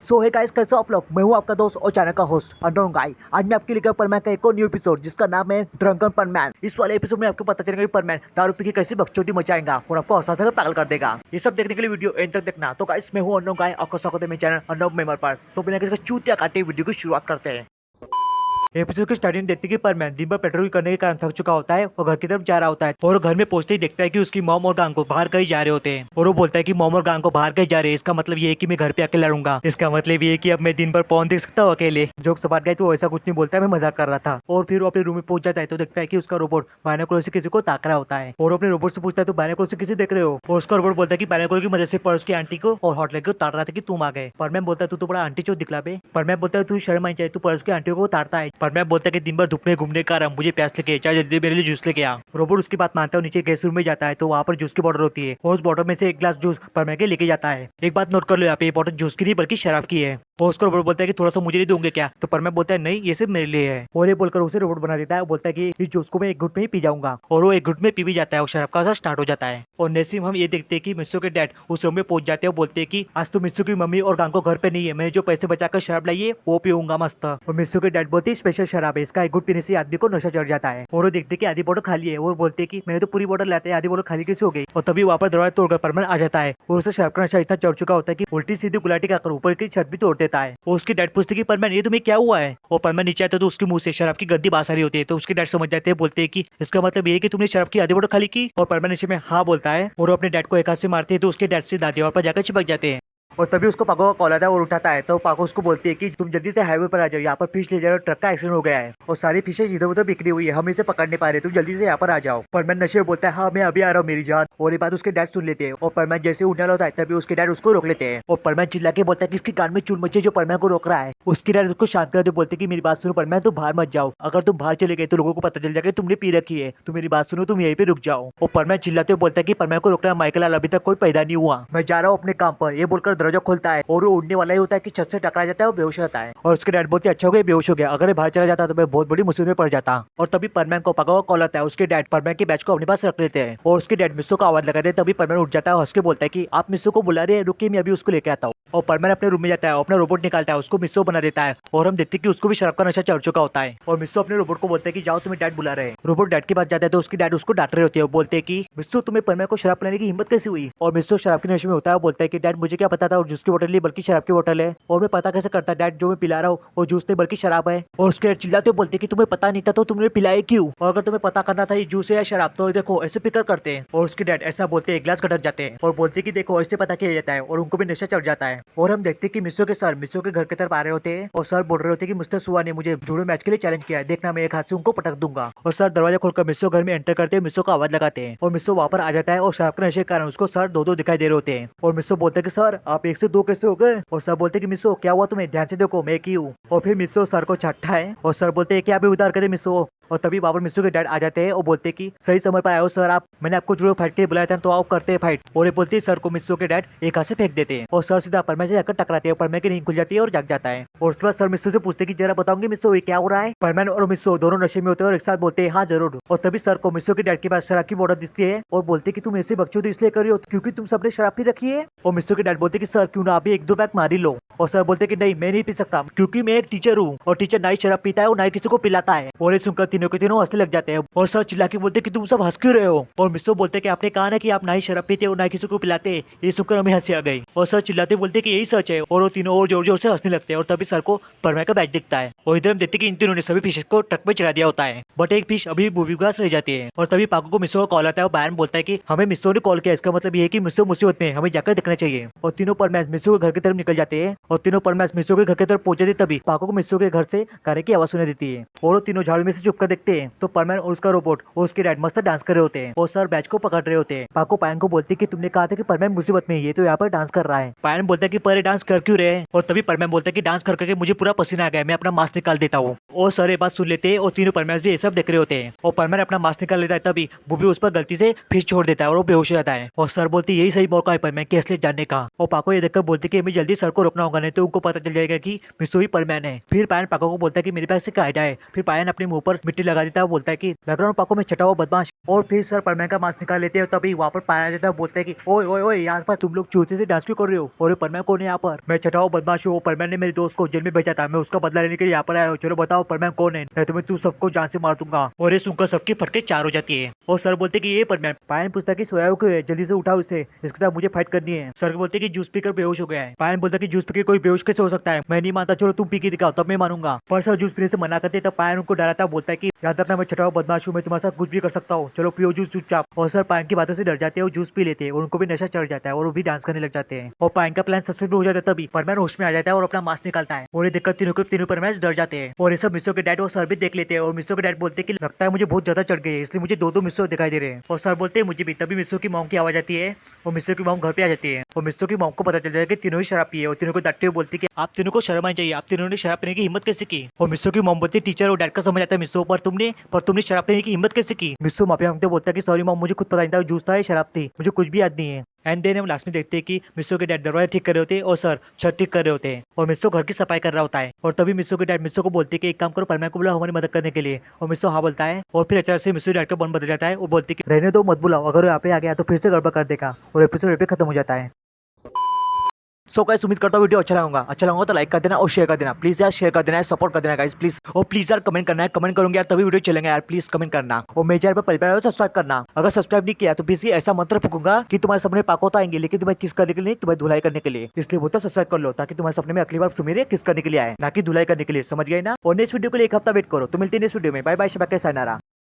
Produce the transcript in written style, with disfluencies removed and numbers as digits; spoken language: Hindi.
सो है गाइस, कैसे हो आप लोग। मैं हूं आपका दोस्त और चैनल का होस्ट अननोन गाय। आज मैं आपके लिए परमैन का एक और न्यू एपिसोड जिसका नाम है ड्रंकन परमैन। इस वाले एपिसोड में आपको पता चलेगा कि परमैन दारू पी के कैसे बकचोदी मचाएगा और आपको हंसा पागल कर देगा। ये सब देखने के लिए वीडियो एंड तक देखना। तो गाइस, मैं हूं अननोन गाय, आपका स्वागत है मेरे चैनल अननोन मेंबर पर। तो बिना किसी चूतिया काटे वीडियो की शुरुआत करते हैं। एपिसोड की स्टार्टिंग देखते कि परमैन दिन भर पेट्रोल करने के कारण थक चुका होता है और घर की तरफ जा रहा होता है और घर में पहुंचते ही देखता है कि उसकी मॉम और गांग को बाहर कहीं जा रहे होते हैं और वो बोलता है कि मॉम और गांग को बाहर कहीं जा रहे हैं, इसका मतलब ये है कि मैं घर पे अकेला रहूंगा। इसका मतलब ये है कि अब मैं दिन भर पौन देख सकता हूँ अकेले। जोक सपाट गए तो ऐसा कुछ नहीं बोलता है, मैं मजाक कर रहा था। और फिर वो अपने रूम में पहुंच जाता है तो देखता है कि उसका रोबोट बायनोकुलर से किसी को ताक रहा होता है और अपने रोबोट से पूछता है तो बायनोकुलर से किसी देख रहे हो। और उसका रोबोट बोलता है कि बायनोकुलर की मदद से पड़ोस की आंटी को और हॉट लड़की को ताड़ रहा था कि तुम आ गए। परमैन बोलता है तू तो बड़ा आंटी चो दिखला बे। परमैन बोलता है तू शर्म आई चाहिए, तू पड़ोस की आंटियों को ताड़ता है। परमैन बोलता है कि दिन भर धूप में घूमने का मुझे प्यास लगे, चाहे जल्दी मेरे लिए जूस लेके आ। रोबोट उसकी बात मानता है, नीचे गैस रूम में जाता है तो वहाँ पर जूस की बॉटल होती है और उस बॉटल में से एक ग्लास जूस परमैन के लेके जाता है। एक बात नोट कर लो, यहाँ पे ये बॉटल जूस की नहीं बल्कि शराब की है। और उसको रोबोट बोलता है कि थोड़ा सा मुझे नहीं दोगे क्या। तो परमैन बोलता है नहीं, ये सिर्फ मेरे लिए है। और ये बोलकर उसे रोबोट बना देता है। वो बोलता है कि इस जूस को मैं एक घुट में ही पी जाऊंगा और वो एक घुट में पी भी जाता है और शराब का असर स्टार्ट हो जाता है। और नेसिम हम ये देखते हैं कि मिस्सो के डैड उस रूम में पहुंच जाते हैं और बोलते हैं कि आज तो मिस्सो की मम्मी और गांग को घर पे नहीं है, मैंने जो पैसे बचाकर शराब लाई है वो पीऊंगा मस्त। और मिस्सो के डैड बोलते स्पेशल शराब है, इसका एक घुट पीने से आदमी को नशा चढ़ जाता है। और वो देखते कि आधी बोतल खाली है। वो बोलते हैं कि मैंने तो पूरी बोतल लाते हैं, आधी बोतल खाली कैसे हो गई। और तभी वहाँ पर दरवाजा तोड़कर परमैन आ जाता है और उसे शराब का नशा इतना चढ़ चुका होता है कि उल्टी सीधी गुलाटी का ऊपर की छत भी तोड़ देता है। और उसकी डैड पूछती कि परमैन ये तुम्हें क्या हुआ है। और परमैन नीचे आता है तो उसके मुंह से शराब की गंदी बात आ रही होती है। तो उसके डैड समझ जाते हैं, बोलते हैं कि इसका मतलब ये है कि तुमने शराब की आधी बोतल खाली की। और परमैन नीचे में हाँ बोलता है और वो अपने डैड को एक हाथ से मारते हैं तो उसके डैड से दादी और पर जाकर चिपक जाते हैं। और तभी उसको पाको का कॉल आता है और उठाता है तो पाको उसको बोलती है कि तुम जल्दी से हाईवे पर आ जाओ, यहाँ पर फिश ले जाओ, ट्रक का एक्सीडेंट हो गया है और सारी फिशेज इधर उधर बिखरी हुई है, हम इसे पकड़ नहीं पा रहे, तुम जल्दी से यहाँ पर आ जाओ। परमैन नशे में बोलता है हाँ मैं अभी आ रहा हूँ मेरी जान। और ये बात उसके डैड सुन लेते हैं और परमैन जैसे उठने वाला होता है तभी उसके डैड उसको रोक लेते हैं। और परमैन चिल्ला के बोलता है कि इसकी कान में चूल मची जो परमैन को रोक रहा है। उसके डैड उसको शांत कर दे, बोलते कि मेरी बात सुनो परमैन, तुम बाहर मत जाओ, अगर तुम बाहर चले गए तो लोगों को पता चल जाएगा तुमने पी रखी है, तुम मेरी बात सुनो, तुम यहीं पे रुक जाओ। और परमैन चिल्लाते हुए बोलता है कि परमैन को रोकना माइकल लाल अभी तक कोई पैदा नहीं हुआ, मैं जा रहा हूँ अपने काम पर। ये बोलकर दरवाजा खोलता है और वो उड़ने वाला ही होता है कि छत से टकरा जाता है और बेहोश रहता है। और उसके डैड बहुत ही अच्छा हो गया, बेहोश हो गया, अगर ये बाहर चला जाता तो मैं बहुत बड़ी मुसीबत में पड़ जाता। और तभी परमैन को पका हुआ कॉल आता है। उसके डैड परमैन के बैच को अपने पास रख लेते हैं और उसके डैड मिस्सो का आवाज लगाते हैं। तभी परमैन उठ जाता है, हंस के बोलता है कि आप मिस्सो को बुला रहे हैं, रुकिए मैं अभी उसको लेके आता हूँ। और परमैन अपने रूम में जाता है, अपना रोबोट निकालता है, उसको मिस्सो बना देता है और हम देखते हैं कि उसको भी शराब का नशा चढ़ चुका होता है। और मिस्सो अपने रोबोट को बोलते हैं कि जाओ तुम्हें डैड बुला रहे हैं। रोबोट डैड के पास जाता है तो उसकी डैड उसको डांट रहे होते हैं, बोलते हैं कि मिस्सो तुम्हें परमैन को शराब पिलाने की हिम्मत कैसे हुई। और मिस्सो शराब के नशे में होता है, बोलता है कि डैड मुझे क्या पता था और जिसकी बोतल ली बल्कि शराब की बोतल है, और मैं पता कैसे करता डैड जो मैं पिला रहा हूँ वो जूस नहीं बल्कि शराब है। और उसके डैड चिल्लाते हुए बोलते कि तुम्हें पता नहीं था तो तुमने पिलाए क्यों, और अगर तुम्हें पता करना था ये जूस है या शराब तो देखो ऐसे फिक्र करते हैं। और उसके डैड ऐसा बोलते हैं, गिलास खटक जाते हैं और बोलते कि देखो ऐसे पता किया जाता है, और उनको भी नशा चढ़ जाता है। और हम देखते कि मिस्सो के सर मिस्सो के घर की तरफ आ रहे होते हैं और सर बोल रहे होते हैं कि मिस्टर सुआ ने मुझे जूडो मैच के लिए चैलेंज किया है, देखना मैं एक हाथ से उनको पटक दूंगा। और सर दरवाजा खोलकर मिस्सो घर में एंटर करते हैं, मिस्सो को आवाज लगाते हैं और मिस्सो वहाँ पर आ जाता है और शराब के नशे के कारण उसको सर दो दो दिखाई दे रहे होते हैं। और मिस्सो बोलते कि सर आप एक से दो कैसे हो गए। और सर बोलते कि मिस्सो क्या हुआ तुम्हें, ध्यान से देखो मैं की हूँ। और फिर मिस्सो सर को छठा है और सर बोलते हैं कि आप भी उधार करें मिस्सो। और तभी बाबर मिस्सो के डैड आ जाते हैं और बोलते कि सही समय पर आए हो सर आप, मैंने आपको जुड़ो फाइट के लिए बुलाया था तो आप करते हैं फाइट। और ये बोलते सर को मिस्सो के डैड एक हाथ से फेंक देते हैं और सर सीधा परमैन से जाकर टकराते हैं, परमैन की नींद खुल जाती है और जाग जाता है। और उसके बाद सर मिस्सो से पूछते कि जरा बताओगे मिस्सो ये क्या हो रहा है। परमैन और मिस्सो दोनों नशे में होते हैं और एक साथ बोलते हैं हाँ जरूर। और तभी सर को मिस्सो के डैड के पास शराब की बोतल दिखती है और बोलते कि तुम ऐसे बकचोदी इसलिए कर रही हो क्योंकि तुम सबने शराब पी रखी है। और मिस्सो के डैड बोलते कि सर क्यों ना अभी एक दो पैक मार ही लो। और सर बोलते कि नहीं मैं नहीं पी सकता क्योंकि मैं एक टीचर हूँ और टीचर ना ही शराब पीता है और ना ही किसी को पिलाता है। और ये सुनकर तीनों के तीनों हंसने लग जाते हैं और सर चिल्ला के बोलते कि तुम सब हंस क्यों रहे हो। और मिस्सो बोलते कि आपने कहा ना कि आप ना ही शराब पीते और ना ही किसी को पिलाते, ये सुनकर हमें हंसी आ गई। और सर चिल्लाते बोलते कि यही सच है और वो तीनों और जोर जोर से हंसने लगते हैं। और तभी सर को परमैन का बैच दिखता है और इधर हम देखते कि इन तीनों ने सभी फिश को ट्रक में चढ़ा दिया होता है, बट एक फिश अभी मूवी पास रह जाती है। और तभी पाको को मिस्सो का कॉल आता है और बैरन बोलता है कि हमें मिस्सो ने कॉल किया, इसका मतलब ये है कि मिस्सो मुसीबत में, हमें जाकर देखना चाहिए। और तीनों परमैन मिस्सो के घर की तरफ निकल जाते हैं और तीनों परमैन मिस्सो के घर की तरफ पहुंचे थे तभी पाको को मिस्सो के घर से गाने की आवाज सुनाई देती है और वो तीनों झाड़ू में से चुप कर देखते हैं तो परमैन और उसका रोबोट और उसके डैड मस्त डांस कर रहे होते हैं और सर बैच को पकड़ रहे होते हैं। पाको पायन को बोलते कि तुमने कहा था कि परमैन मुसीबत में, ये तो यहाँ पर डांस कर रहा है। पायन बोलता है कि पर डांस कर क्यों रहे हैं। और तभी परमैन बोलता है कि डांस कर करके मुझे पूरा पसीना आ गया, मैं अपना मास्क मास्क निकाल देता हूँ। और सर ये बात सुन लेते हैं और तीनों परमैन भी ये सब देख रहे होते हैं और परमैन अपना मास्क निकाल लेता है तभी बुबी उस पर गलती से फिर छोड़ देता है और वो बेहोश हो जाता है। और सर बोलती यही सही मौका है परमैन की असलियत जानने का। और पाको ये देखकर बोलती कि हमें जल्दी सर को रोकना होगा नहीं तो उनको पता चल जाएगा कि मिस्सू ही परमैन है। फिर पायन पाको को बोलता है कि मेरे पास एक आइडिया है। फिर पायन अपने मुंह पर मिट्टी लगा देता है, बोलता है कि लग रहा हूँ पाको में छटा हुआ बदमाश। और फिर सर परमैन का मास्क निकाल लेते हैं तभी वहाँ पर पाया जाता है, बोलता है कि ओए ओए ओए यहाँ पर तुम लोग चूते से डांस क्यों कर रहे हो और ये परमैन कौन है यहाँ पर? मैं छटा हुआ बदमाश हूँ। परमैन ने मेरे दोस्त को जेल में भेजा था, मैं उसका बदला लेने के लिए यहाँ पर आया हूँ। चलो बताओ परमैन कौन है, नहीं तो मैं तू सबको जान से मार दूंगा। और ये सुनकर सबकी फटके चार हो जाती है। और सर बोलते कि ये परमैन। पायन पूछता कि सोया क्यों है, जल्दी से उठाओ इसे, इसके साथ मुझे फाइट करनी है। सर बोलते कि जूस पीकर बेहोश हो गया है। पायन बोलता कि जूस पीकर कोई बेहोश कैसे हो सकता है, मैं नहीं मानता, चलो तुम पी के दिखाओ तब मैं मानूंगा। पर सर जूस पीने से मना करते तब पायन उनको डराता, बोलता है कि याद रखना मैं छठा हुआ बदमाश हूँ, मैं तुम्हारे साथ कुछ भी कर सकता हूँ, चलो पियो जूस चुपचाप। और सर पायन की बातों से डर जाते हैं और जूस पी लेते हैं और उनको भी नशा चढ़ जाता है और वो भी डांस करने लग जाते हैं। और पायन का प्लान सक्सेसफुल हो जाता है तभी परमैन होश में आ जाता है और अपना मास्क निकालता है और ये देखकर तीनों परमैन डर जाते हैं। और ये सब मिस्सो के डैड और सर भी देख लेते हैं और मिस्सो के डैड बोलते हैं कि लगता है मुझे बहुत ज्यादा चढ़ गई है, इसलिए मुझे दो मिस्सो दिखाई दे रहे हैं। और सर बोलते हैं मुझे भी। तभी मिस्सो की मॉम की आवाज आती है और मिस्सो की मॉम घर पे आ जाती है और मिस्सो की मॉम को पता चल जाता है कि तीनों ही शराब पिए और तीनों को डांटते हुए बोलती है कि आप तीनों को शर्म आनी चाहिए, आप तीनों ने शराब पीने की हिम्मत कैसे की? और मिस्सो की मॉम बोलती है टीचर और डैड का समझ आता है मिस्सो, पर तुमने शराब पीने की हिम्मत कैसे की? मिस्सो माफी मांगते बोलता है कि सॉरी मॉम, मुझे खुद पता नहीं था जूस था या शराब थी, मुझे कुछ भी याद नहीं है। एंड देन हम लास्ट में देखते हैं कि मिस्सो के डैड दरवाजा ठीक कर रहे होते हैं और सर छत ठीक कर रहे होते हैं और मिस्सो घर की सफाई कर रहा होता है। और तभी मिस्सो के डैड मिस्सो को बोलते हैं कि एक काम करो, परमैन को बुलाओ हमारी मदद करने के लिए। और मिस्सो हाँ बोलता है और फिर अचानक से मिस्सो डैड का मन बदल जाता है और बोलती है कि रहने दो मत बुलाओ, अगर वो यहाँ पे आ गया तो फिर से गड़बड़ कर देगा और एपिसोड यहाँ पे खत्म हो जाता है। सो गाइस उम्मीद करता हूँ वीडियो अच्छा लगा तो लाइक कर देना और शेयर कर देना प्लीज यार, शेयर कर देना, सपोर्ट कर देना गाइस प्लीज। और प्लीज यार कमेंट करना है, कमेंट करूंगा यार तभी वीडियो चलेंगे यार, प्लीज कमेंट करना। और मेरे चैनल पर पहली बार सब्सक्राइब करना, अगर सब्सक्राइब नहीं किया तो प्लीज ऐसा मंत्र फूकूंगा कि तुम्हारे सपने पाको तो आएंगे लेकिन तुम्हें किस करने के लिए, तुम्हें धुलाई करने के लिए, इसलिए बोलता सब्सक्राइब कर लो ताकि तुम्हारे सपने में अगली बार मेरे किस करने के लिए आए, ना कि धुलाई करने के लिए, समझ गए ना। और नेक्स्ट वीडियो के लिए एक हफ्ता वेट करो, तो मिलते हैं नेक्स्ट वीडियो में, बाय बाय, शबा के सायनारा।